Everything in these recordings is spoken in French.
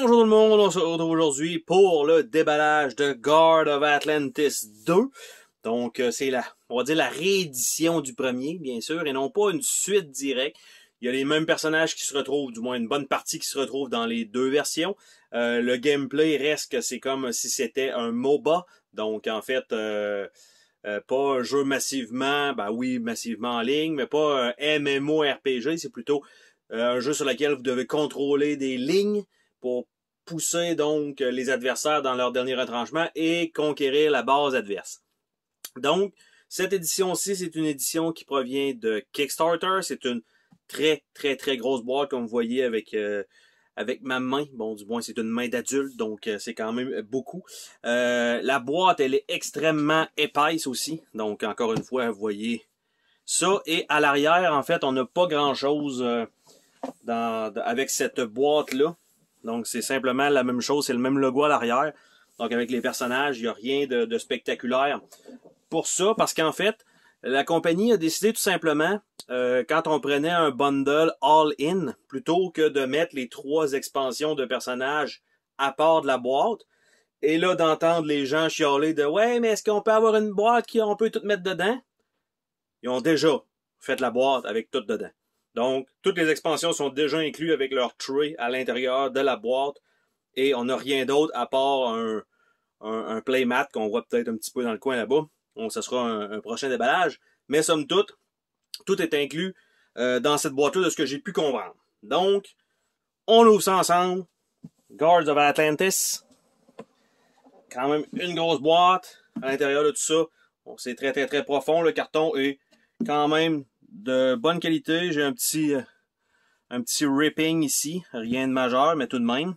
Bonjour tout le monde, on se retrouve aujourd'hui pour le déballage de Guard of Atlantis 2. Donc c'est on va dire la réédition du premier, bien sûr, et non pas une suite directe. Il y a les mêmes personnages qui se retrouvent, du moins une bonne partie qui se retrouve dans les deux versions. Le gameplay reste que c'est comme si c'était un MOBA, donc en fait pas un jeu massivement, ben oui, massivement en ligne, mais pas un MMORPG, c'est plutôt un jeu sur lequel vous devez contrôler des lignes pour pousser donc les adversaires dans leur dernier retranchement et conquérir la base adverse. Donc, cette édition-ci, c'est une édition qui provient de Kickstarter. C'est une très grosse boîte, comme vous voyez avec ma main. Bon, du moins, c'est une main d'adulte, donc c'est quand même beaucoup. La boîte, elle est extrêmement épaisse aussi. Donc, encore une fois, vous voyez ça. Et à l'arrière, en fait, on n'a pas grand-chose avec cette boîte-là. Donc, c'est simplement la même chose. C'est le même logo à l'arrière. Donc, avec les personnages, il n'y a rien de spectaculaire pour ça. Parce qu'en fait, la compagnie a décidé tout simplement, quand on prenait un bundle all-in, plutôt que de mettre les 3 expansions de personnages à part de la boîte, et là, d'entendre les gens chialer de « Ouais, mais est-ce qu'on peut avoir une boîte qu'on peut tout mettre dedans? » Ils ont déjà fait la boîte avec tout dedans. Donc, toutes les expansions sont déjà incluses avec leur tray à l'intérieur de la boîte et on n'a rien d'autre à part un playmat qu'on voit peut-être un petit peu dans le coin là-bas. Donc, ce sera un prochain déballage. Mais somme toute, tout est inclus dans cette boîte-là de ce que j'ai pu comprendre. Donc, on ouvre ça ensemble. Guards of Atlantis. Quand même une grosse boîte à l'intérieur de tout ça. Bon, c'est très profond. Le carton est quand même de bonne qualité. J'ai un petit ripping ici. Rien de majeur, mais tout de même.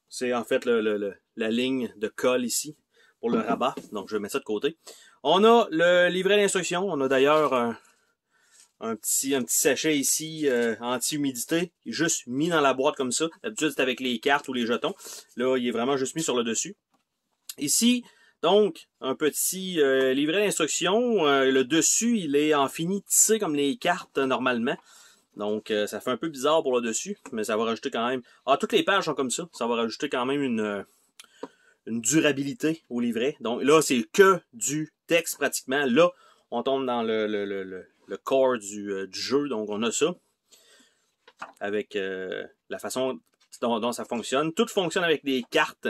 C'est en fait la ligne de colle ici pour le rabat. Donc, je vais mettre ça de côté. On a le livret d'instruction. On a d'ailleurs un petit sachet ici anti-humidité, juste mis dans la boîte comme ça. D'habitude, c'est avec les cartes ou les jetons. Là, il est vraiment juste mis sur le dessus. Ici, donc, un petit livret d'instruction. Le dessus, il est en fini tissé comme les cartes normalement. Donc, ça fait un peu bizarre pour le dessus, mais ça va rajouter quand même... Ah, toutes les pages sont comme ça. Ça va rajouter quand même une durabilité au livret. Donc là, c'est que du texte pratiquement. Là, on tombe dans le core du jeu. Donc, on a ça. Avec la façon dont ça fonctionne. Tout fonctionne avec des cartes.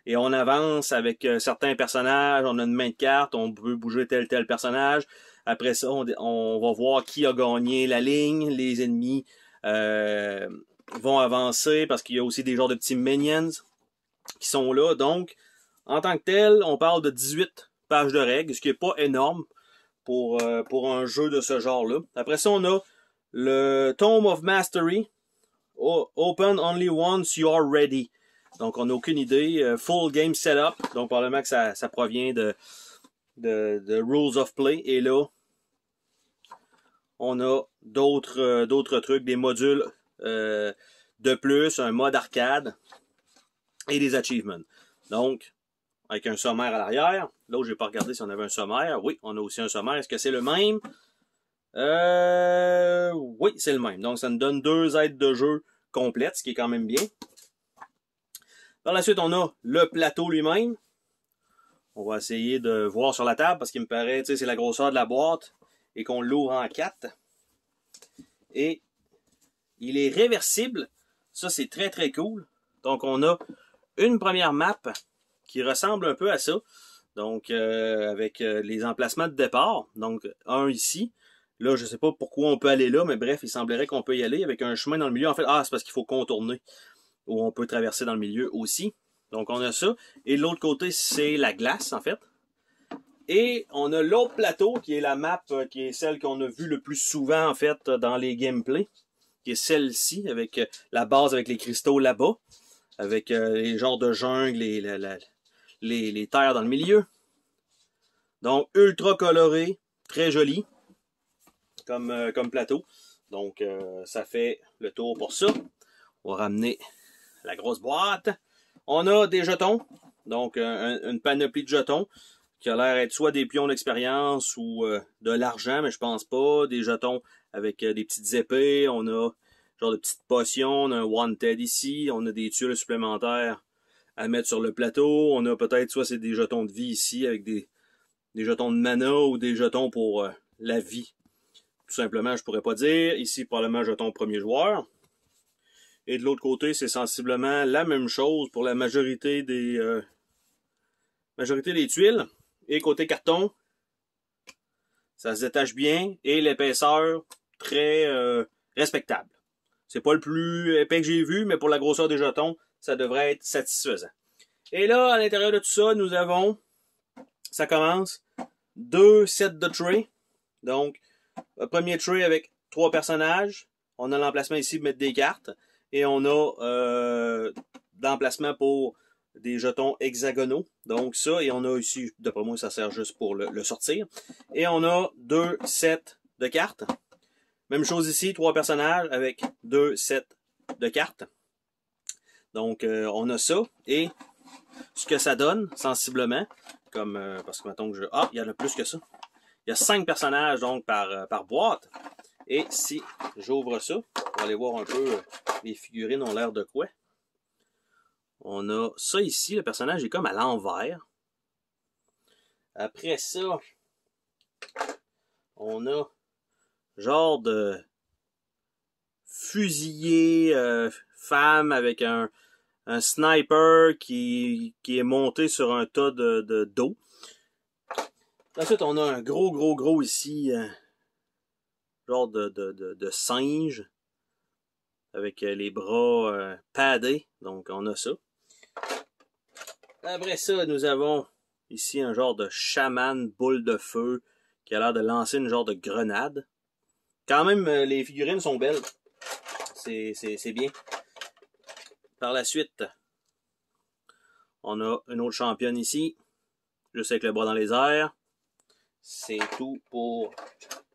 Et on avance avec certains personnages. On a une main de carte. On peut bouger tel personnage. Après ça, on va voir qui a gagné la ligne. Les ennemis vont avancer parce qu'il y a aussi des genres de petits minions qui sont là. Donc, en tant que tel, on parle de 18 pages de règles, ce qui n'est pas énorme pour un jeu de ce genre-là. Après ça, on a le Tome of Mastery. Open only once you are ready. Donc, on n'a aucune idée. Full game setup. Donc, probablement que ça provient de Rules of Play. Et là, on a d'autres trucs, des modules de plus, un mode arcade et des achievements. Donc, avec un sommaire à l'arrière. Là où j'ai pas regardé si on avait un sommaire. Oui, on a aussi un sommaire. Est-ce que c'est le même? Oui, c'est le même. Donc, ça nous donne 2 aides de jeu complètes, ce qui est quand même bien. Par la suite, on a le plateau lui-même. On va essayer de voir sur la table parce qu'il me paraît, tu sais, c'est la grosseur de la boîte et qu'on l'ouvre en 4. Et il est réversible. Ça, c'est très cool. Donc, on a une première map qui ressemble un peu à ça. Donc, avec les emplacements de départ. Donc, un ici. Là, je ne sais pas pourquoi on peut aller là, mais bref, il semblerait qu'on peut y aller avec un chemin dans le milieu. En fait, c'est parce qu'il faut contourner. Ou on peut traverser dans le milieu aussi. Donc, on a ça. Et de l'autre côté, c'est la glace, en fait. Et on a l'autre plateau, qui est la map, qui est celle qu'on a vue le plus souvent, en fait, dans les gameplays. Qui est celle-ci, avec la base avec les cristaux là-bas. Avec les genres de jungle et les terres dans le milieu. Donc, ultra coloré, très joli comme plateau. Donc, ça fait le tour pour ça. On va ramener la grosse boîte. On a des jetons. Donc, une panoplie de jetons qui a l'air d'être soit des pions d'expérience ou de l'argent, mais je pense pas. Des jetons avec des petites épées. On a genre de petites potions, on a un Wanted ici, on a des tuiles supplémentaires à mettre sur le plateau, on a peut-être, soit c'est des jetons de vie ici, avec des jetons de mana ou des jetons pour la vie. Tout simplement, je pourrais pas dire. Ici, probablement, jeton premier joueur. Et de l'autre côté, c'est sensiblement la même chose pour la majorité des tuiles. Et côté carton, ça se détache bien et l'épaisseur très respectable. C'est pas le plus épais que j'ai vu, mais pour la grosseur des jetons, ça devrait être satisfaisant. Et là, à l'intérieur de tout ça, nous avons, ça commence, 2 sets de trays. Donc, premier tray avec 3 personnages. On a l'emplacement ici pour mettre des cartes. Et on a l'emplacement pour des jetons hexagonaux. Donc ça, et on a ici, d'après moi, ça sert juste pour le sortir. Et on a 2 sets de cartes. Même chose ici, 3 personnages avec 2 sets de cartes. Donc, on a ça. Et ce que ça donne, sensiblement, comme parce que mettons que je... Ah, il y en a plus que ça. Il y a 5 personnages donc par boîte. Et si j'ouvre ça, on va aller voir un peu les figurines ont l'air de quoi. On a ça ici, le personnage est comme à l'envers. Après ça, on a genre de fusillé femme avec un sniper qui est monté sur un tas d'eau. Ensuite, on a un gros ici, genre de singe, avec les bras paddés. Donc, on a ça. Après ça, nous avons ici un genre de chaman boule de feu qui a l'air de lancer une genre de grenade. Quand même, les figurines sont belles. C'est bien. Par la suite, on a une autre championne ici, juste avec le bras dans les airs. C'est tout pour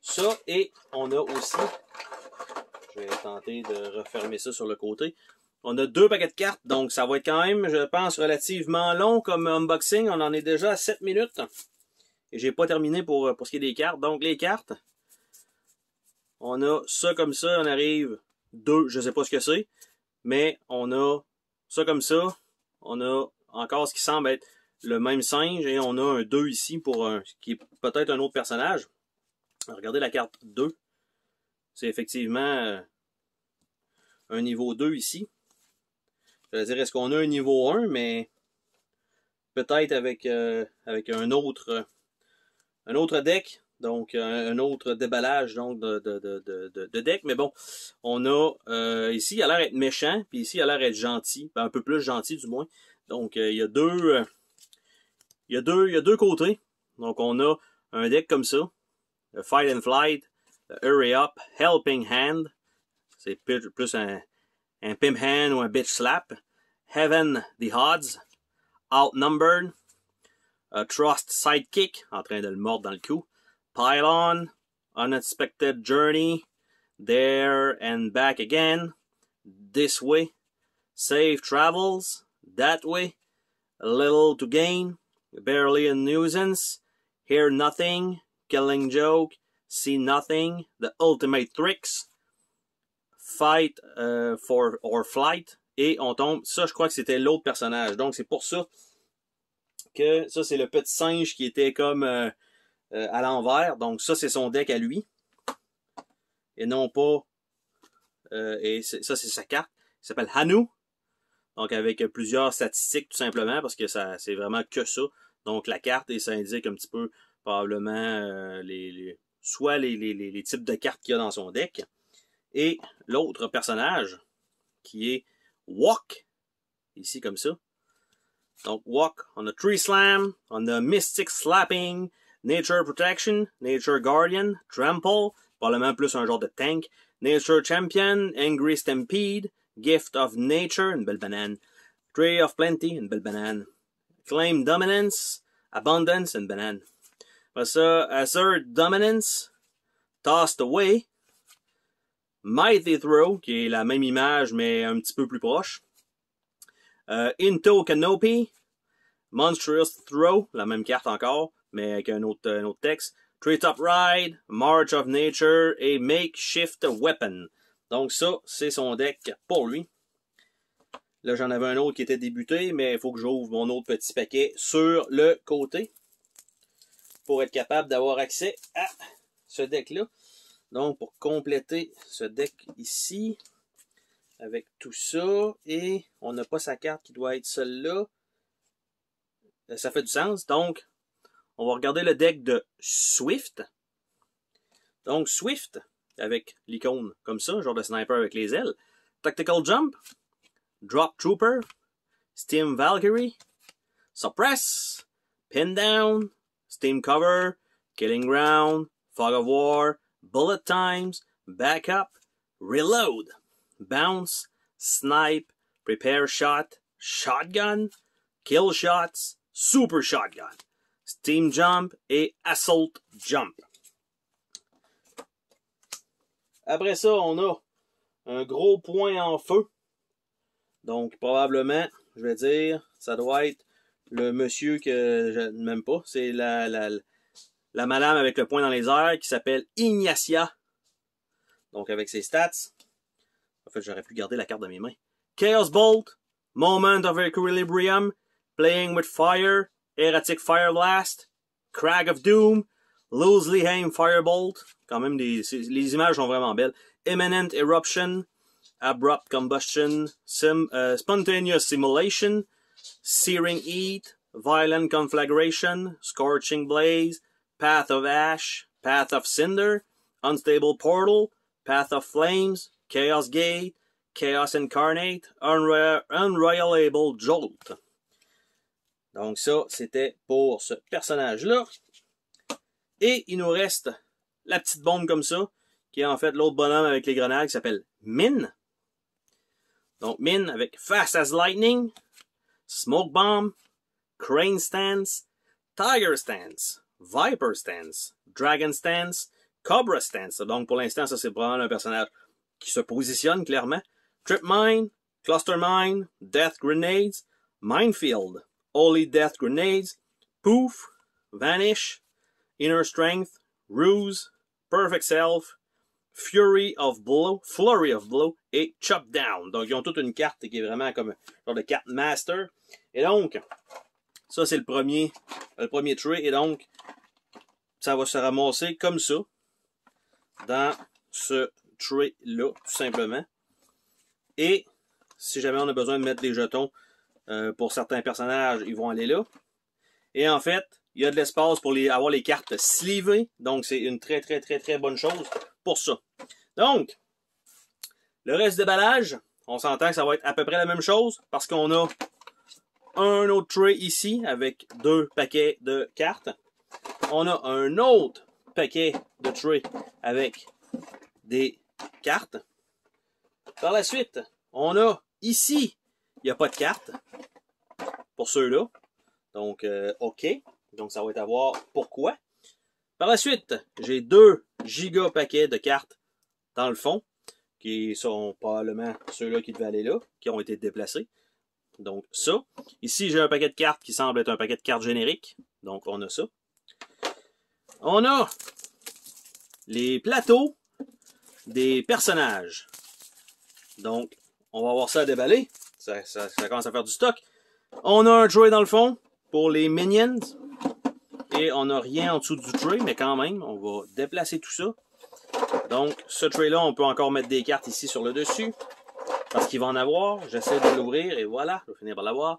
ça. Et on a aussi, je vais tenter de refermer ça sur le côté, on a 2 paquets de cartes, donc ça va être quand même, je pense, relativement long comme unboxing. On en est déjà à 7 minutes. Et j'ai pas terminé pour ce qui est des cartes. Donc les cartes, on a ça comme ça, on arrive 2, je sais pas ce que c'est, mais on a ça comme ça, on a encore ce qui semble être le même singe, et on a un 2 ici pour qui est peut-être un autre personnage. Regardez la carte 2. C'est effectivement un niveau 2 ici. Je veux dire, est-ce qu'on a un niveau 1, mais peut-être avec un autre deck, donc un autre déballage donc de deck. Mais bon, on a ici, il a l'air d'être méchant, puis ici, il a l'air d'être gentil, un peu plus gentil du moins. Donc, il y a deux côtés. Donc, on a un deck comme ça, le Fight and Flight, le Hurry Up, Helping Hand, c'est plus un Pimp Hand ou un Bitch Slap, Heaven the Odds, Outnumbered, Trust Sidekick, en train de le mordre dans le cou, Pylon, Unexpected Journey, There and Back Again, This Way, Safe Travels, That Way, A Little to Gain, Barely a Nuisance, Hear Nothing, Killing Joke, See Nothing, The Ultimate Tricks, Fight or Flight, et on tombe, ça je crois que c'était l'autre personnage, donc c'est pour ça que ça c'est le petit singe qui était comme à l'envers, donc ça c'est son deck à lui, et non pas, et ça c'est sa carte, il s'appelle Hanu, donc avec plusieurs statistiques tout simplement, parce que ça c'est vraiment que ça, donc la carte, et ça indique un petit peu probablement soit les types de cartes qu'il y a dans son deck. Et l'autre personnage, qui est Walk, ici comme ça. Donc Walk, on a Tree Slam, on a Mystic Slapping, Nature Protection, Nature Guardian, Trample, probablement plus un genre de tank, Nature Champion, Angry Stampede, Gift of Nature, une belle banane, Tray of Plenty, une belle banane, Claim Dominance, Abundance, une banane. Après ça, Assert Dominance, Tossed Away, Mighty Throw, qui est la même image, mais un petit peu plus proche. Into Canopy, Monstrous Throw, la même carte encore, mais avec un autre texte. Treetop Ride, March of Nature et Makeshift Weapon. Donc ça, c'est son deck pour lui. Là, j'en avais un autre qui était débuté, mais il faut que j'ouvre mon autre petit paquet sur le côté pour être capable d'avoir accès à ce deck-là. Donc, pour compléter ce deck ici, avec tout ça, et on n'a pas sa carte qui doit être celle-là, ça fait du sens. Donc, on va regarder le deck de Swift. Donc, Swift, avec l'icône comme ça, genre de sniper avec les ailes. Tactical Jump, Drop Trooper, Steam Valkyrie, Suppress, Pin Down, Steam Cover, Killing Ground, Fog of War, Bullet Times, Backup, Reload, Bounce, Snipe, Prepare Shot, Shotgun, Kill Shots, Super Shotgun, Steam Jump et Assault Jump. Après ça, on a un gros point en feu. Donc, probablement, je vais dire, ça doit être le monsieur que je n'aime pas. C'est la madame avec le point dans les airs qui s'appelle Ignacia. Donc, avec ses stats. En fait, j'aurais pu garder la carte de mes mains. Chaos Bolt, Moment of Equilibrium, Playing with Fire, Erratic Fire Blast, Crag of Doom, Loosely Aimed Firebolt. Quand même, les images sont vraiment belles. Imminent Eruption, Abrupt Combustion, Spontaneous Simulation, Searing Heat, Violent Conflagration, Scorching Blaze, Path of Ash, Path of Cinder, Unstable Portal, Path of Flames, Chaos Gate, Chaos Incarnate, Unroyalable Jolt. Donc ça, c'était pour ce personnage-là. Et il nous reste la petite bombe comme ça, qui est en fait l'autre bonhomme avec les grenades qui s'appelle Min. Donc, Min avec Fast as Lightning, Smoke Bomb, Crane Stance, Tiger Stance, Viper Stance, Dragon Stance, Cobra Stance. Donc, pour l'instant, ça, c'est probablement un personnage qui se positionne clairement. Trip Mine, Cluster Mine, Death Grenades, Minefield, Holy Death Grenades, Poof, Vanish, Inner Strength, Ruse, Perfect Self, Flurry of Blow et Chop Down. Donc, ils ont toute une carte qui est vraiment comme un genre de carte master. Et donc, ça, c'est le premier tray. Et donc, ça va se ramasser comme ça dans ce tray-là, tout simplement. Et si jamais on a besoin de mettre des jetons pour certains personnages, ils vont aller là. Et en fait, il y a de l'espace pour avoir les cartes sleevées. Donc, c'est une très bonne chose pour ça. Donc, le reste déballage, on s'entend que ça va être à peu près la même chose parce qu'on a un autre tray ici avec 2 paquets de cartes. On a un autre paquet de tray avec des cartes. Par la suite, on a ici, il n'y a pas de cartes pour ceux-là. Donc, OK. Donc, ça va être à voir pourquoi. Par la suite, j'ai 2 giga paquets de cartes dans le fond, qui sont probablement ceux-là qui devaient aller là, qui ont été déplacés. Donc, ça. Ici, j'ai un paquet de cartes qui semble être un paquet de cartes génériques. Donc, on a ça. On a les plateaux des personnages. Donc, on va voir ça à déballer. Ça commence à faire du stock. On a un tray dans le fond pour les minions. Et on n'a rien en dessous du tray, mais quand même, on va déplacer tout ça. Donc, ce tray-là, on peut encore mettre des cartes ici sur le dessus. Parce qu'il va en avoir. J'essaie de l'ouvrir et voilà, je vais finir par l'avoir.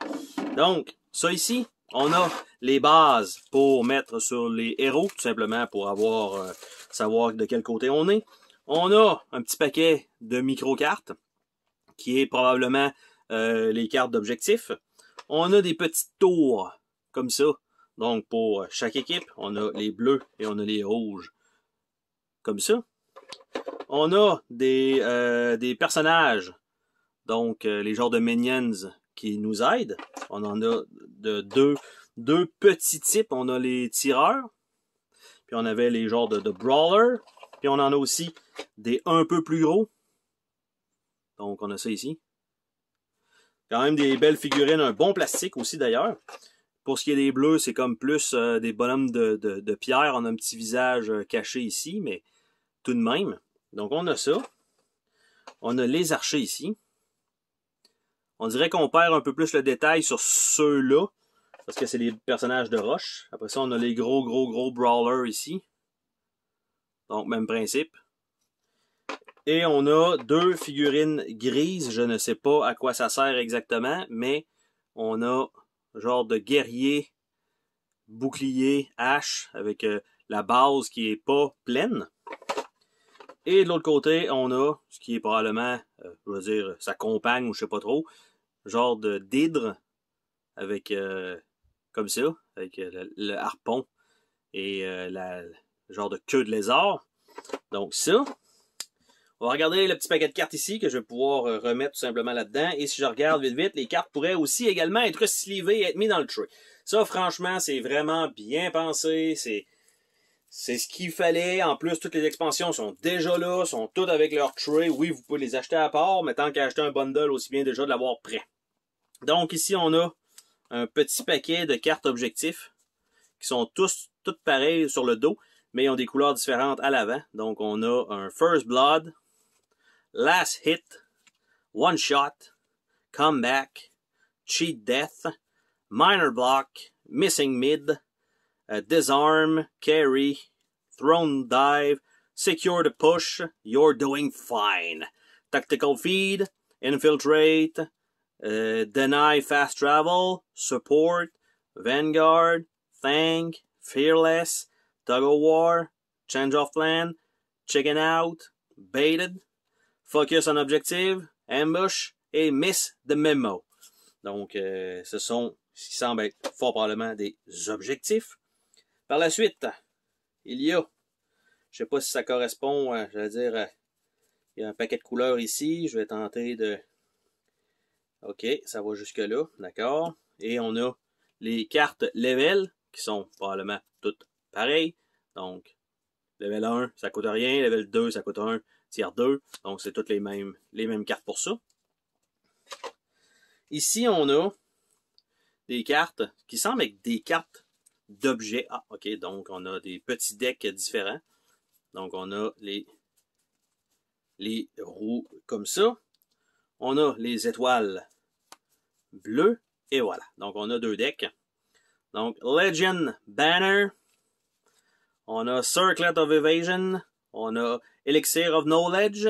Donc, ça ici, on a les bases pour mettre sur les héros, tout simplement pour avoir savoir de quel côté on est. On a un petit paquet de micro-cartes, qui est probablement les cartes d'objectifs. On a des petites tours, comme ça. Donc, pour chaque équipe, on a les bleus et on a les rouges. Comme ça. On a des personnages. Donc, les genres de minions qui nous aident. On en a de deux petits types. On a les tireurs. Puis on avait les genres de brawlers. Puis on en a aussi des un peu plus gros. Donc, on a ça ici. Quand même des belles figurines. Un bon plastique aussi d'ailleurs. Pour ce qui est des bleus, c'est comme plus des bonhommes de pierre. On a un petit visage caché ici, mais tout de même. Donc, on a ça. On a les archers ici. On dirait qu'on perd un peu plus le détail sur ceux-là, parce que c'est les personnages de roche. Après ça, on a les gros brawlers ici. Donc, même principe. Et on a deux figurines grises. Je ne sais pas à quoi ça sert exactement, mais on a genre de guerrier, bouclier, hache, avec la base qui est pas pleine. Et de l'autre côté, on a ce qui est probablement, je veux dire, sa compagne ou je sais pas trop, genre de d'hydre avec comme ça, avec le harpon et la genre de queue de lézard. Donc ça, on va regarder le petit paquet de cartes ici que je vais pouvoir remettre tout simplement là-dedans. Et si je regarde vite, les cartes pourraient aussi également être slivées et être mises dans le tray. Ça, franchement, c'est vraiment bien pensé. C'est ce qu'il fallait. En plus, toutes les expansions sont déjà là, sont toutes avec leur tray. Oui, vous pouvez les acheter à part, mais tant qu'à acheter un bundle, aussi bien déjà de l'avoir prêt. Donc ici, on a un petit paquet de cartes objectifs qui sont toutes pareilles sur le dos, mais ils ont des couleurs différentes à l'avant. Donc on a un First Blood, Last Hit, One Shot, Comeback, Cheat Death, Minor Block, Missing Mid, Disarm, Carry, Throne Dive, Secure the Push, You're Doing Fine, Tactical Feed, Infiltrate, Deny Fast Travel, Support, Vanguard, Thank, Fearless, Tug of War, Change of Plan, Chicken Out, Baited, Focus on Objective, Ambush et Miss the Memo. Donc, ce sont ce qui semble être fort probablement des objectifs. Par la suite, il y a, je sais pas si ça correspond, je vais dire, il y a un paquet de couleurs ici. Je vais tenter de... OK, ça va jusque-là, d'accord. Et on a les cartes level, qui sont probablement toutes pareilles. Donc, level 1, ça coûte rien. Level 2, ça coûte 1, tier 2. Donc, c'est toutes les mêmes cartes pour ça. Ici, on a des cartes qui semblent être des cartes d'objets. Ah, OK, donc on a des petits decks différents. Donc, on a les roues comme ça. On a les étoiles bleues. Et voilà. Donc, on a deux decks. Donc, Legend Banner. On a Circlet of Evasion. On a Elixir of Knowledge.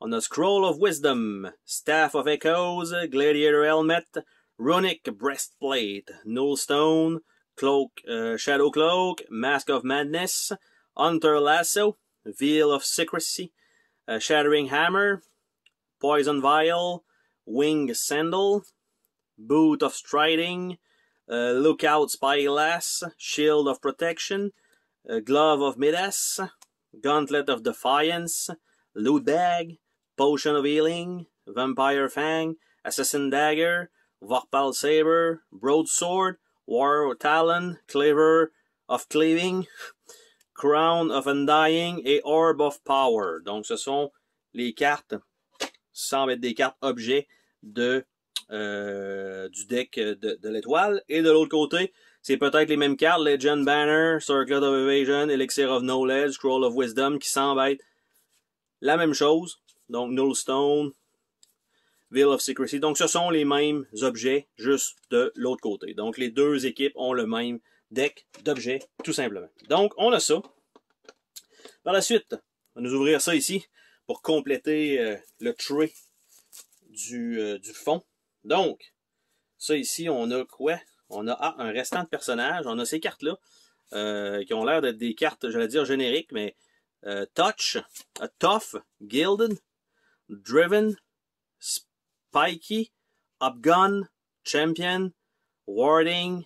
On a Scroll of Wisdom. Staff of Echoes. Gladiator Helmet. Runic Breastplate. Nullstone. Cloak, Shadow Cloak. Mask of Madness. Hunter Lasso. Veil of Secrecy. Shattering Hammer. Poison Vial. Wing Sandal. Boot of Striding. Lookout Spyglass. Shield of Protection. Glove of Midas. Gauntlet of Defiance. Loot Bag. Potion of Healing. Vampire Fang. Assassin Dagger. Vorpal Saber. Broadsword. War Talon. Cleaver of Cleaving. Crown of Undying et Orb of Power. Donc, ce sont les cartes, semblent être des cartes objets de du deck de l'étoile. Et de l'autre côté, c'est peut-être les mêmes cartes, Legend Banner, Circlet of Evasion, Elixir of Knowledge, Scroll of Wisdom, qui semblent être la même chose. Donc, Nullstone, Veil of Secrecy. Donc, ce sont les mêmes objets, juste de l'autre côté. Donc, les deux équipes ont le même deck d'objets, tout simplement. Donc, on a ça. Par la suite, on va nous ouvrir ça ici pour compléter le tray du fond. Donc, ça ici, on a quoi? On a un restant de personnages. On a ces cartes-là qui ont l'air d'être des cartes, j'allais dire génériques, mais Touch, Tough, Gilded, Driven, Spiky, Upgun, Champion, Warding,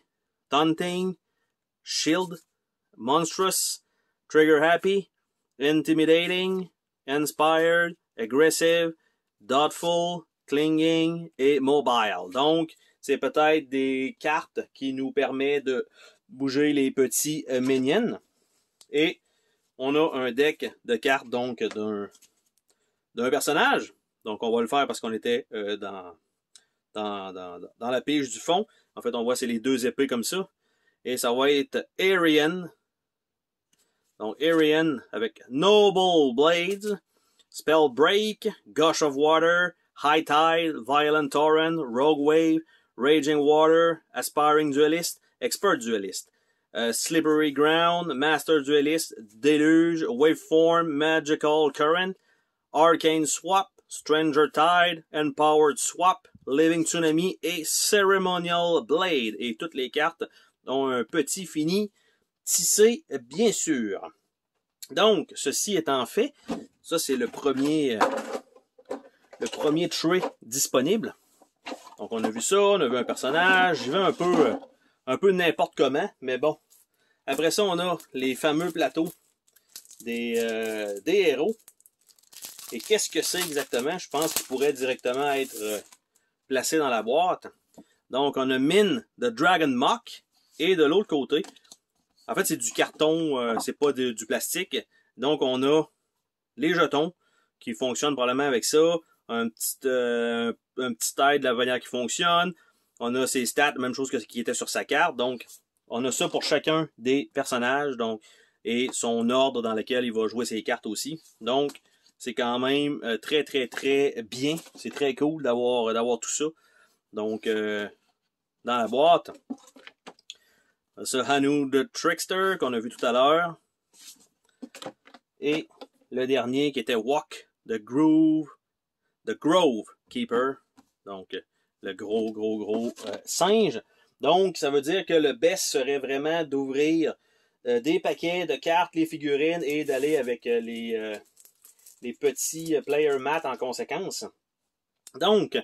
Taunting, Shield, Monstrous, Trigger Happy, Intimidating, Inspired, Aggressive, Doubtful, Clinging et Mobile. Donc, c'est peut-être des cartes qui nous permettent de bouger les petits minions. Et on a un deck de cartes donc d'un personnage. Donc, on va le faire parce qu'on était dans la pige du fond. En fait, on voit c'est les deux épées comme ça. Et ça va être Arian. Donc, Arian avec Noble Blades, Spell Break, Gush of Water, High Tide, Violent Torrent, Rogue Wave, Raging Water, Aspiring Duelist, Expert Duelist, Slippery Ground, Master Duelist, Deluge, Waveform, Magical Current, Arcane Swap, Stranger Tide, Empowered Swap, Living Tsunami et Ceremonial Blade. Et toutes les cartes ont un petit fini tissé, bien sûr. Donc, ceci étant fait, ça c'est le premier trait disponible. Donc on a vu ça, on a vu un personnage, j'y vais un peu n'importe comment, mais bon. Après ça, on a les fameux plateaux des héros. Et qu'est-ce que c'est exactement? Je pense qu'il pourrait directement être placé dans la boîte. Donc on a Mine de Dragon Mock, et de l'autre côté, en fait c'est du carton, c'est pas du plastique. Donc on a les jetons qui fonctionnent probablement avec ça, un petit aide de la manière qui fonctionne. On a ses stats, même chose que qui était sur sa carte. Donc, on a ça pour chacun des personnages, donc, et son ordre dans lequel il va jouer ses cartes aussi. Donc, c'est quand même très, très, très bien. C'est très cool d'avoir tout ça. Donc, dans la boîte, ça, Hanu the Trickster, qu'on a vu tout à l'heure. Et le dernier qui était Walk the Grove Keeper. Donc, le gros singe. Donc, ça veut dire que le best serait vraiment d'ouvrir des paquets de cartes, les figurines, et d'aller avec les petits player mats en conséquence. Donc,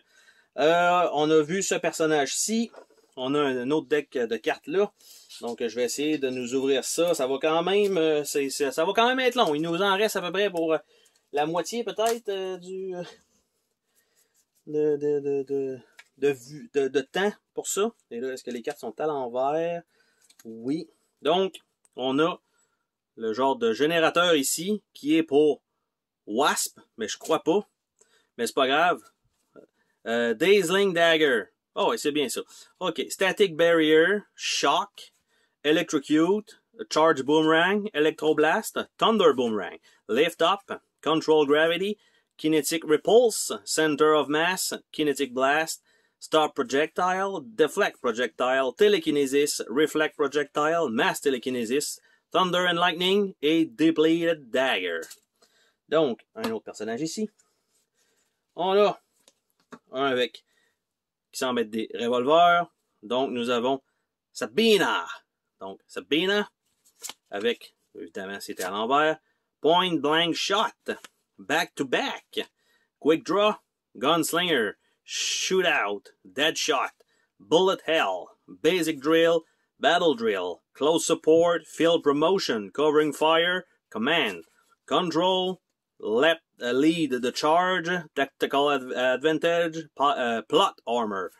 on a vu ce personnage-ci. On a un autre deck de cartes là. Donc, je vais essayer de nous ouvrir ça. Ça va quand même, ça va quand même être long. Il nous en reste à peu près pour la moitié peut-être de temps pour ça. Et là, est-ce que les cartes sont à l'envers? Oui. Donc, on a le genre de générateur ici qui est pour Wasp, mais je crois pas. Mais c'est pas grave. Dazzling Dagger. Oh, ouais, c'est bien ça. OK. Static Barrier, Shock, Electrocute, Charge Boomerang, Electroblast, Thunder Boomerang, Lift Up, Control Gravity, Kinetic Repulse, Center of Mass, Kinetic Blast, Stop Projectile, Deflect Projectile, Telekinesis, Reflect Projectile, Mass Telekinesis, Thunder and Lightning et Depleted Dagger. Donc, un autre personnage ici. On a un avec qui semble être des revolvers. Donc, nous avons Sabina. Donc, Sabina avec, évidemment, c'était à l'envers. Point Blank Shot. Back to Back. Quick Draw. Gunslinger. Shootout. Dead Shot. Bullet Hell. Basic Drill. Battle Drill. Close Support. Field Promotion. Covering Fire. Command. Control. Lead the Charge. Tactical Advantage. Plot Armor.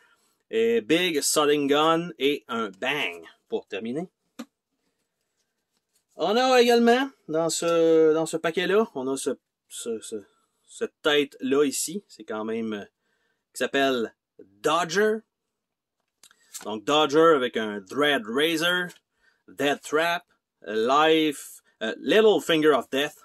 Et Big Sodding Gun. Et un Bang. Pour terminer. On a également, dans ce paquet-là, on a cette tête-là ici. C'est quand même, qui s'appelle Dodger. Donc, Dodger avec un Dread Razor, Death Trap, Life, Little Finger of Death,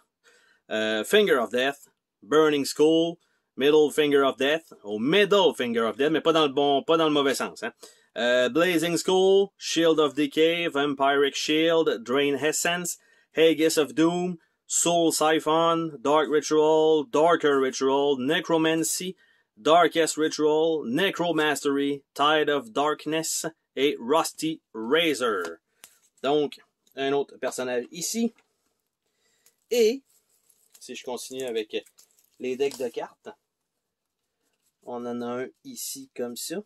Burning Skull, Middle Finger of Death, Middle Finger of Death, mais pas dans le mauvais sens, hein. Blazing Skull, Shield of Decay, Vampiric Shield, Drain Essence, Haggis of Doom, Soul Siphon, Dark Ritual, Darker Ritual, Necromancy, Darkest Ritual, Necromastery, Tide of Darkness et Rusty Razor. Donc, un autre personnage ici. Et, si je continue avec les decks de cartes, on en a un ici comme ça.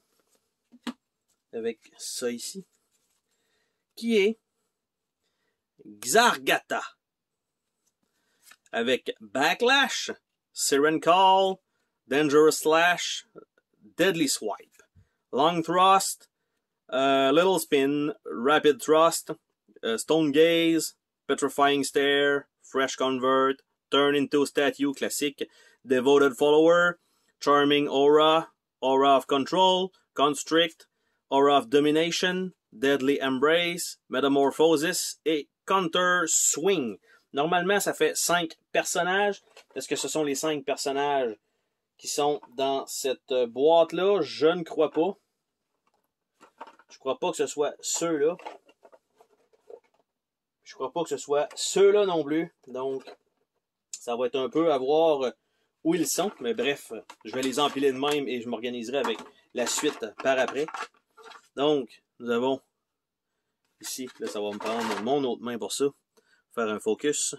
Avec ça ici, qui est Xargata, avec Backlash, Siren Call, Dangerous Slash, Deadly Swipe, Long Thrust, Little Spin, Rapid Thrust, Stone Gaze, Petrifying Stare, Fresh Convert, Turn into Statue classique, Devoted Follower, Charming Aura, Aura of Control, Constrict, Aura of Domination, Deadly Embrace, Metamorphosis et Counter Swing. Normalement, ça fait 5 personnages. Est-ce que ce sont les 5 personnages qui sont dans cette boîte-là? Je ne crois pas. Je crois pas que ce soit ceux-là. Je crois pas que ce soit ceux-là non plus. Donc, ça va être un peu à voir où ils sont. Mais bref, je vais les empiler de même et je m'organiserai avec la suite par après. Donc, nous avons ici, là, ça va me prendre mon autre main pour ça. Faire un focus.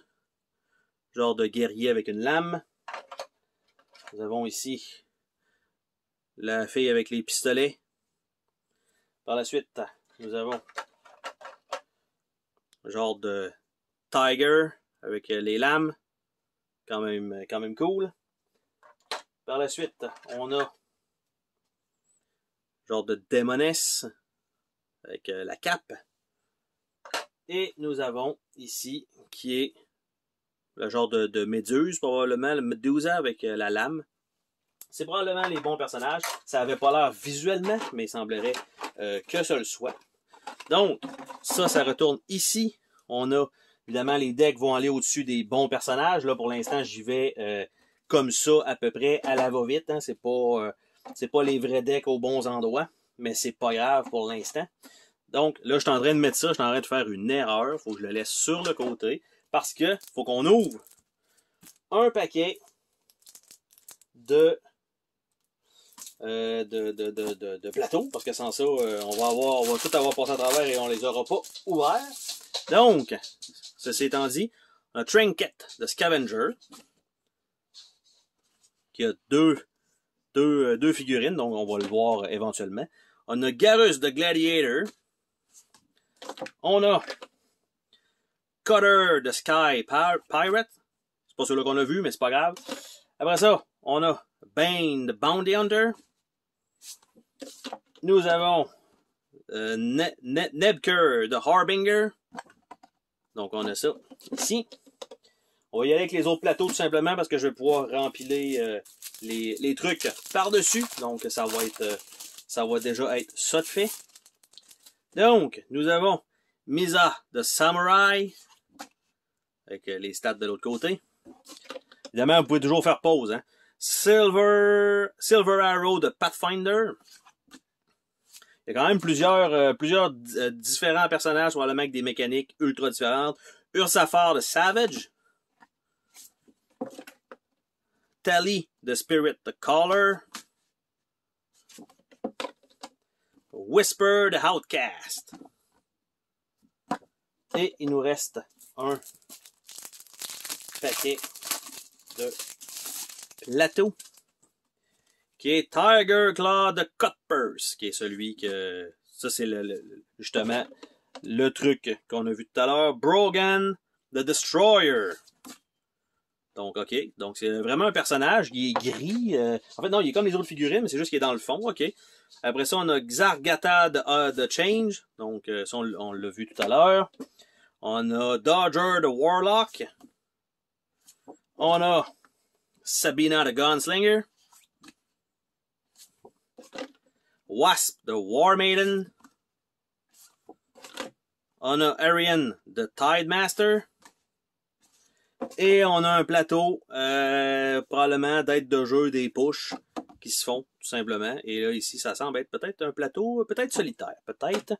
Genre de guerrier avec une lame. Nous avons ici la fille avec les pistolets. Par la suite, nous avons genre de tiger avec les lames. Quand même cool. Par la suite, on a genre de démonesse avec la cape. Et nous avons ici qui est le genre de méduse, probablement, le Medusa avec la lame. C'est probablement les bons personnages. Ça n'avait pas l'air visuellement, mais il semblerait que ce le soit. Donc, ça retourne ici. On a, évidemment, les decks vont aller au-dessus des bons personnages. Là, pour l'instant, j'y vais comme ça, à peu près, à la va-vite. Hein. C'est pas les vrais decks aux bons endroits, mais c'est pas grave pour l'instant. Donc, là, je suis en train de mettre ça. Je suis en train de faire une erreur. Il faut que je le laisse sur le côté. Parce que faut qu'on ouvre un paquet de plateaux, parce que sans ça, on va tout avoir passé à travers et on les aura pas ouverts. Donc, ceci étant dit, un Trinket de Scavenger, qui a deux figurines, donc on va le voir éventuellement. On a Garrus de Gladiator. On a Cutter de Sky Pirate. C'est pas celui-là qu'on a vu, mais c'est pas grave. Après ça, on a Bane de Bounty Hunter. Nous avons Nebker de Harbinger. Donc, on a ça ici. On va y aller avec les autres plateaux tout simplement parce que je vais pouvoir rempiler les trucs par-dessus. Donc, ça va déjà être ça de fait. Donc, nous avons Misa de Samurai. Avec les stats de l'autre côté. Évidemment, vous pouvez toujours faire pause. Hein. Silver Arrow de Pathfinder. Il y a quand même plusieurs différents personnages, probablement avec des mécaniques ultra différentes. Ursafar de Savage. Tally de Spirit the Caller. Whisper de Outcast. Et il nous reste un paquet de plateaux qui est Tiger Claw de Cutpurse, qui est celui que... Ça, c'est justement le truc qu'on a vu tout à l'heure. Brogan the Destroyer. Donc, OK. Donc, c'est vraiment un personnage. Il est gris. En fait, non, il est comme les autres figurines, mais c'est juste qu'il est dans le fond. OK. Après ça, on a Xargata de Change. Donc, ça, on l'a vu tout à l'heure. On a Dodger de Warlock. On a Sabina de Gunslinger. Wasp de War Maiden. On a Arian de Tidemaster. Et on a un plateau, probablement d'aide de jeu des push qui se font, tout simplement. Et là, ici, ça semble être peut-être un plateau, peut-être solitaire. Peut-être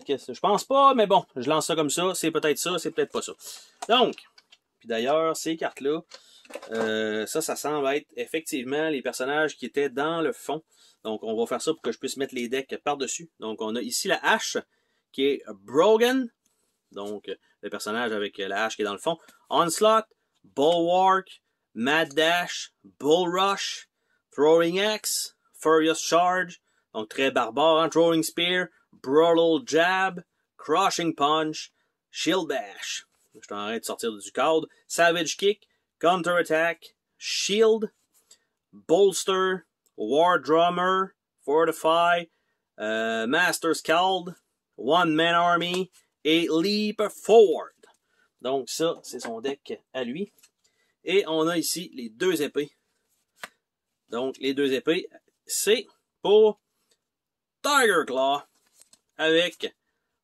que je pense pas, mais bon, je lance ça comme ça. C'est peut-être ça, c'est peut-être pas ça. Donc, puis d'ailleurs, ces cartes-là, ça semble être effectivement les personnages qui étaient dans le fond. Donc, on va faire ça pour que je puisse mettre les decks par-dessus. Donc, on a ici la hache qui est Brogan. Donc, le personnage avec la hache qui est dans le fond. Onslaught, Bulwark, Mad Dash, Bull Rush, Throwing Axe, Furious Charge. Donc, très barbare. Hein? Throwing Spear, Brutal Jab, Crushing Punch, Shield Bash. Je suis en train de sortir du cadre. Savage Kick, Counter Attack, Shield, Bolster, War Drummer, Fortify, Master Scald, One Man Army et Leap Forward. Donc ça, c'est son deck à lui. Et on a ici les deux épées. Donc les deux épées, c'est pour Tiger Claw avec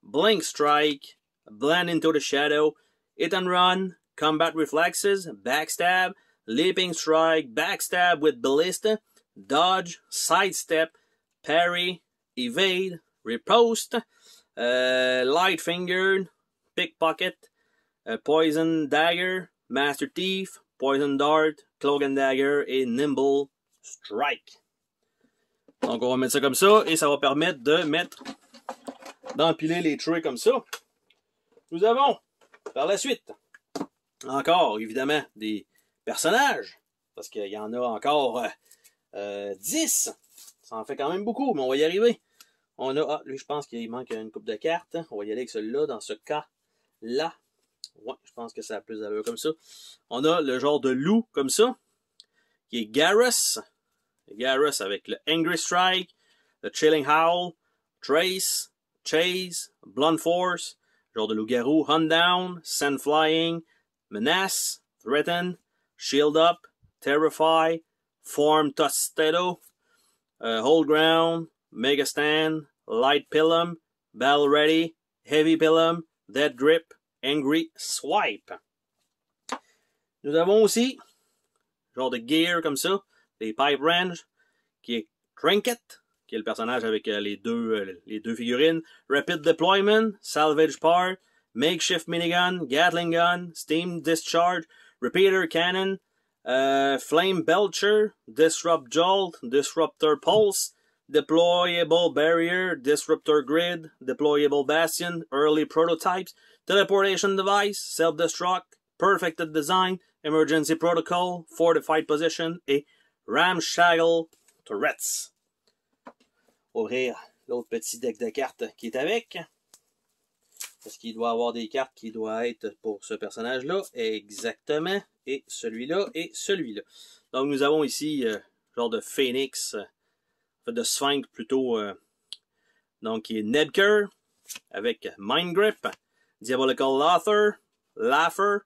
Blink Strike, Blend into the Shadow, Hit and Run, combat reflexes, backstab, leaping strike, backstab with ballista, dodge, sidestep, parry, evade, riposte, light fingered, pickpocket, poison dagger, master thief, poison dart, cloak and dagger et nimble strike. Donc on va mettre ça comme ça et ça va permettre d'empiler les traits comme ça. Nous avons par la suite encore évidemment des personnages parce qu'il y en a encore 10. Ça en fait quand même beaucoup, mais on va y arriver. On a, lui je pense qu'il manque une coupe de cartes. On va y aller avec celui-là dans ce cas-là. Ouais, je pense que ça a plus d'allure comme ça. On a le genre de loup comme ça, qui est Garrus. Garrus avec le Angry Strike, le Chilling Howl, Trace, Chase, Blunt Force, genre de loup-garou, Hunt Down, Send Flying, Menace, Threaten, Shield Up, Terrify, Form Tostedo, Hold Ground, Mega Stand, Light Pilum, Battle Ready, Heavy Pilum, Dead Grip, Angry Swipe. Nous avons aussi, genre de gear comme ça, les Pipe Range, qui est Trinket, qui est le personnage avec les deux figurines, Rapid Deployment, Salvage Part, Makeshift Minigun, Gatling Gun, Steam Discharge, Repeater Cannon, Flame Belcher, Disrupt Jolt, Disruptor Pulse, Deployable Barrier, Disruptor Grid, Deployable Bastion, Early Prototypes, Teleportation Device, Self-Destruct, Perfected Design, Emergency Protocol, Fortified Position et Ramshackle Turrets. Ouvrir l'autre petit deck de cartes qui est avec. Parce qu'il doit avoir des cartes qui doivent être pour ce personnage-là. Exactement. Et celui-là et celui-là. Donc nous avons ici genre de Phoenix, de Sphinx plutôt. Donc qui est Nedker avec Mind Grip, Diabolical Laugher,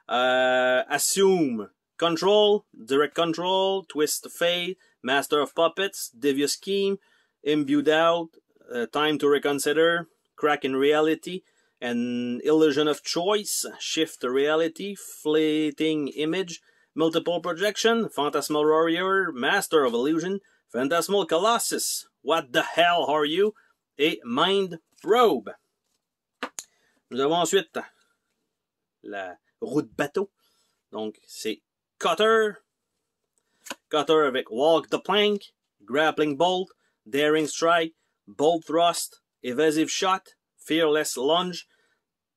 Assume Control, Direct Control, Twist of Fate, Master of Puppets, Devious Scheme, Imbue Doubt, Time to Reconsider, Crack in Reality, and Illusion of Choice, Shift Reality, Fleeting Image, Multiple Projection, Phantasmal Warrior, Master of Illusion, Phantasmal Colossus, What the Hell Are You, et Mind Robe. Nous avons ensuite la roue de bateau. Donc, c'est Cutter avec Walk the Plank, Grappling Bolt, Daring Strike, Bolt Thrust, Evasive Shot, Fearless Lunge,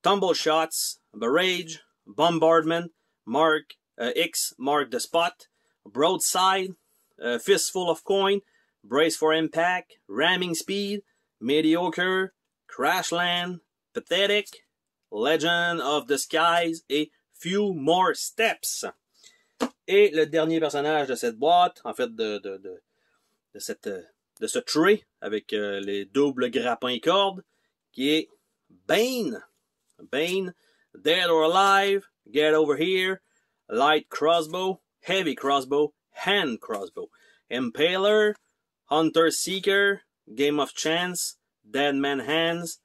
Tumble Shots, Barrage, Bombardment, Mark the Spot, Broadside, Fistful of Coin, Brace for Impact, Ramming Speed, Mediocre, Crashland, Pathetic, Legend of the Skies et Few More Steps. Et le dernier personnage de cette boîte, en fait de ce tray avec les doubles grappins cordes, qui est Bane. Bane, Dead or Alive, Get Over Here, Light Crossbow, Heavy Crossbow, Hand Crossbow, Impaler, Hunter Seeker, Game of Chance, Dead Man Hands,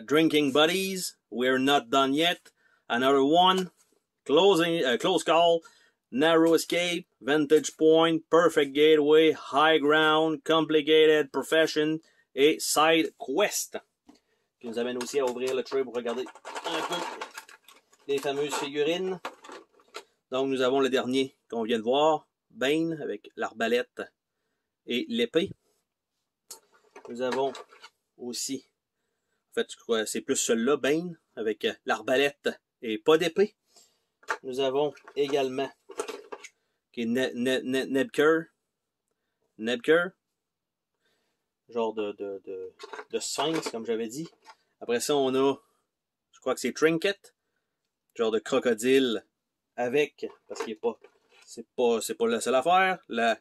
Drinking Buddies, We're Not Done Yet, Another One, Close Call, Narrow Escape, Vantage Point, Perfect Gateway, High Ground, Complicated Profession et Side Quest. Qui nous amène aussi à ouvrir le tray pour regarder un peu les fameuses figurines. Donc nous avons le dernier qu'on vient de voir, Bane avec l'arbalète et l'épée. Nous avons aussi, en fait je crois c'est plus celui-là, Bane, avec l'arbalète et pas d'épée. Nous avons également qui est Nedker, genre de Sphinx, comme j'avais dit. Après ça, on a, je crois que c'est Trinket, genre de crocodile avec, parce qu'il est pas, c'est pas la seule affaire, la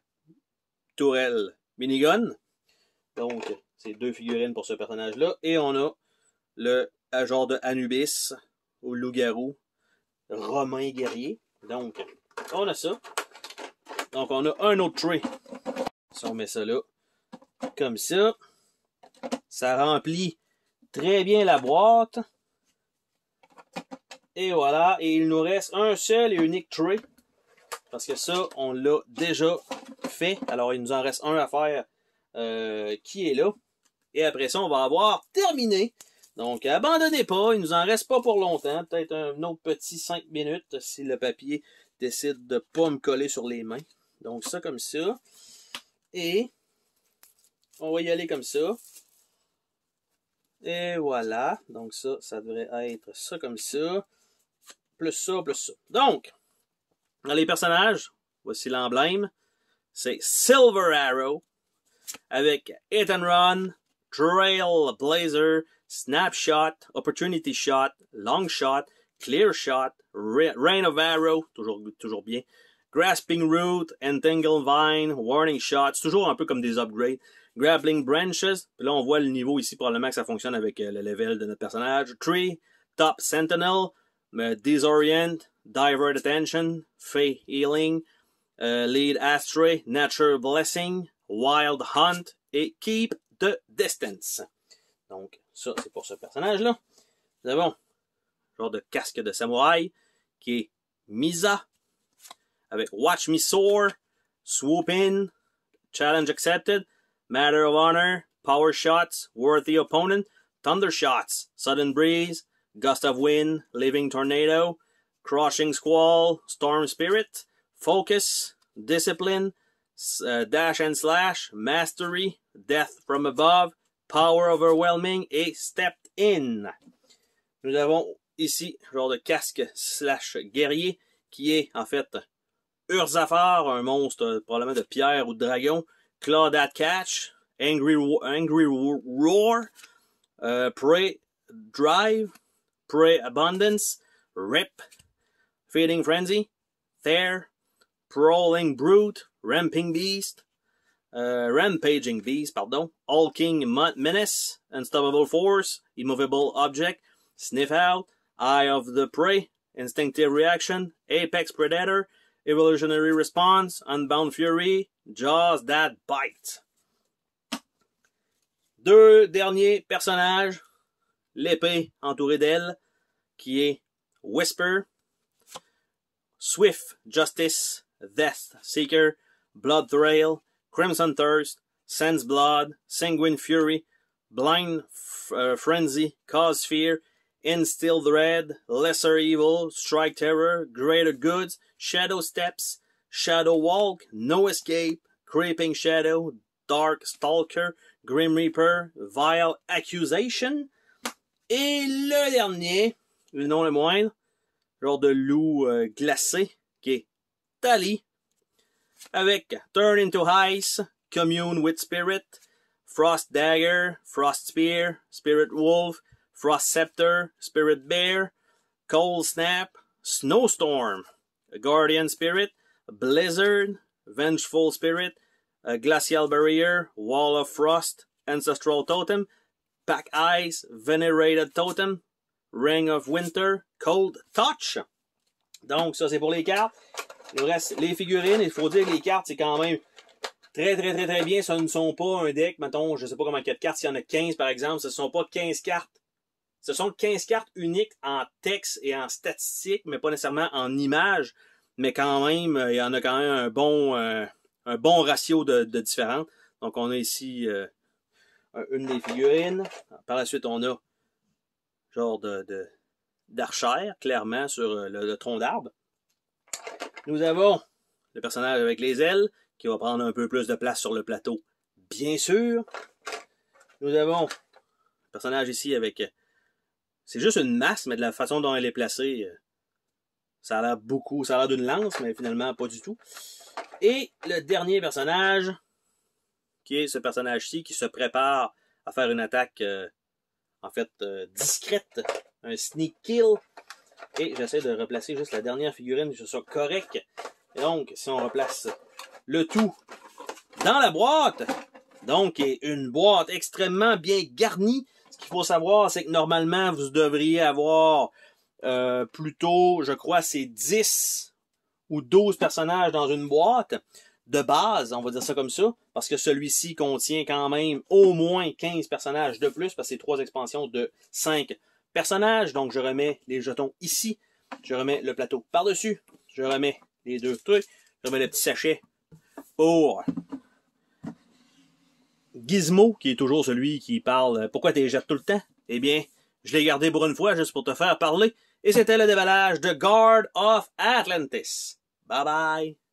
tourelle minigun. Donc, c'est deux figurines pour ce personnage-là. Et on a le genre de Anubis, ou loup-garou, romain guerrier. Donc, on a ça. Donc, on a un autre tray. Si on met ça là, comme ça, ça remplit très bien la boîte. Et voilà. Et il nous reste un seul et unique tray. Parce que ça, on l'a déjà fait. Alors, il nous en reste un à faire qui est là. Et après ça, on va avoir terminé. Donc, abandonnez pas. Il nous en reste pas pour longtemps. Peut-être un autre petit 5 minutes si le papier décide de pas me coller sur les mains. Donc, ça comme ça. Et on va y aller comme ça. Et voilà. Donc, ça devrait être ça comme ça. Plus ça, plus ça. Donc, dans les personnages, voici l'emblème. C'est Silver Arrow avec Hit and Run, Trailblazer, Snapshot, Opportunity Shot, Long Shot, Clear Shot, Rain of Arrow, toujours bien, Grasping Root, Entangled Vine, Warning Shot, c'est toujours un peu comme des upgrades, Grappling Branches, puis là on voit le niveau ici, probablement que ça fonctionne avec le level de notre personnage, Tree, Top Sentinel, Disorient, Divert Attention, Fey Healing, Lead Astray, Nature Blessing, Wild Hunt et Keep the Distance. Donc, ça, c'est pour ce personnage-là. Nous avons un genre de casque de samouraï qui est Misa avec Watch Me Soar, Swoop In, Challenge Accepted, Matter of Honor, Power Shots, Worthy Opponent, Thunder Shots, Sudden Breeze, Gust of Wind, Living Tornado, Crushing Squall, Storm Spirit, Focus, Discipline, Dash and Slash, Mastery, Death from Above, Power Overwhelming et Stepped In. Nous avons ici genre de casque slash guerrier qui est en fait Urzafar, un monstre probablement de pierre ou de dragon, Clawdat Catch, Angry Roar, Prey Drive, Prey Abundance, Rip, Feeding Frenzy, Thare, Prowling Brute, Rampaging Beast, All King Menace, Unstoppable Force, Immovable Object, Sniff Out, Eye of the Prey, Instinctive Reaction, Apex Predator, Evolutionary Response, Unbound Fury, Jaws That Bite. Deux derniers personnages, l'épée entourée d'elle, qui est Whisper, Swift Justice, Death Seeker, Blood Thrail, Crimson Thirst, Sense Blood, Sanguine Fury, Blind Frenzy, Cause Fear, Instill Dread, Lesser Evil, Strike Terror, Greater Goods, Shadow Steps, Shadow Walk, No Escape, Creeping Shadow, Dark Stalker, Grim Reaper, Vile Accusation, et le dernier, non le moindre, genre de loup glacé, qui est Tali, avec Turn into Ice, Commune with Spirit, Frost Dagger, Frost Spear, Spirit Wolf, Frost Scepter, Spirit Bear, Cold Snap, Snowstorm, Guardian Spirit, Blizzard, Vengeful Spirit, Glacial Barrier, Wall of Frost, Ancestral Totem, Pack Ice, Venerated Totem, Ring of Winter, Cold Touch. Donc, ça, c'est pour les cartes. Il nous reste les figurines. Il faut dire que les cartes, c'est quand même très bien. Ce ne sont pas un deck, mettons, je ne sais pas comment il y a de cartes. S'il y en a 15, par exemple, ce ne sont pas 15 cartes. Ce sont 15 cartes uniques en texte et en statistiques, mais pas nécessairement en images. Mais quand même, il y en a quand même un bon ratio de différentes. Donc, on a ici une des figurines. Par la suite, on a genre d'archère, clairement, sur le tronc d'arbre. Nous avons le personnage avec les ailes, qui va prendre un peu plus de place sur le plateau, bien sûr. Nous avons le personnage ici avec... c'est juste une masse, mais de la façon dont elle est placée, ça a l'air d'une lance, mais finalement pas du tout. Et le dernier personnage, qui est ce personnage-ci, qui se prépare à faire une attaque, discrète, un sneak kill. Et j'essaie de replacer juste la dernière figurine, que ce soit correct. Et donc, si on replace le tout dans la boîte, donc une boîte extrêmement bien garnie. Ce qu'il faut savoir, c'est que normalement, vous devriez avoir plutôt, je crois, c'est 10 ou 12 personnages dans une boîte de base, on va dire ça comme ça, parce que celui-ci contient quand même au moins 15 personnages de plus, parce que c'est 3 expansions de 5 personnage. Donc, je remets les jetons ici. Je remets le plateau par-dessus. Je remets les deux trucs. Je remets le petit sachet pour Gizmo, qui est toujours celui qui parle. Pourquoi tu les jettes tout le temps? Eh bien, je l'ai gardé pour une fois, juste pour te faire parler. Et c'était le déballage de Guard of Atlantis. Bye bye!